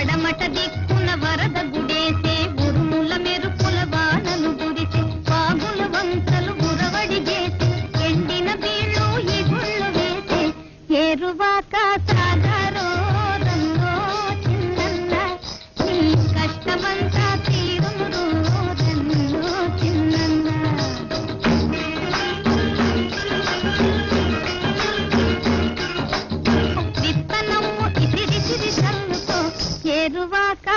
పడమట దిక్కున వరద గుడేసే ఉరుముల మెరుపుల వానలు గురిసే వాగుల వంకలు ఉరవడి చేసే ఎండిన బీళ్ళు ఇగుళ్ళు వేసే ఏరువాక సాగరో రంగో చిన్నన్న నీ కష్టమంతా తీరును రంగో చిన్నన్న విత్తనము ఇసిరిసిరి చల్లుతో ఏరువాక